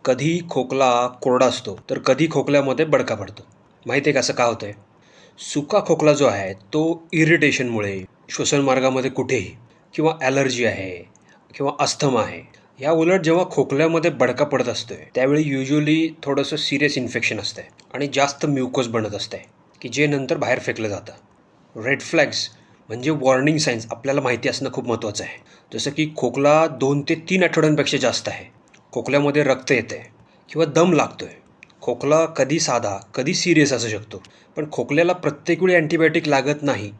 कधी खोकला कोरडा असतो तर कधी खोकल्यामध्ये बडका पडतो. माहिती आहे का असं का होतंय? सुका खोकला जो आहे तो इरिटेशनमुळे, श्वसनमार्गामध्ये कुठेही किंवा ॲलर्जी आहे किंवा अस्थमा आहे. या उलट जेव्हा खोकल्यामध्ये बडका पडत असतोय त्यावेळी युज्युअली थोडंसं सिरियस इन्फेक्शन असतंय आणि जास्त म्युकोस बनत असतंय की जे नंतर बाहेर फेकलं जातं. रेड फ्लॅग्स म्हणजे वॉर्निंग साईन्स आपल्याला माहिती असणं खूप महत्त्वाचं आहे. जसं की खोकला 2 ते 3 आठवड्यांपेक्षा जास्त आहे. खोकल्यामध्ये रक्त येतंय किंवा दम लागतोय. खोकला कधी साधा, कधी सिरियस असू शकतो. पण खोकल्याला प्रत्येक वेळी अँटिबायोटिक लागत नाही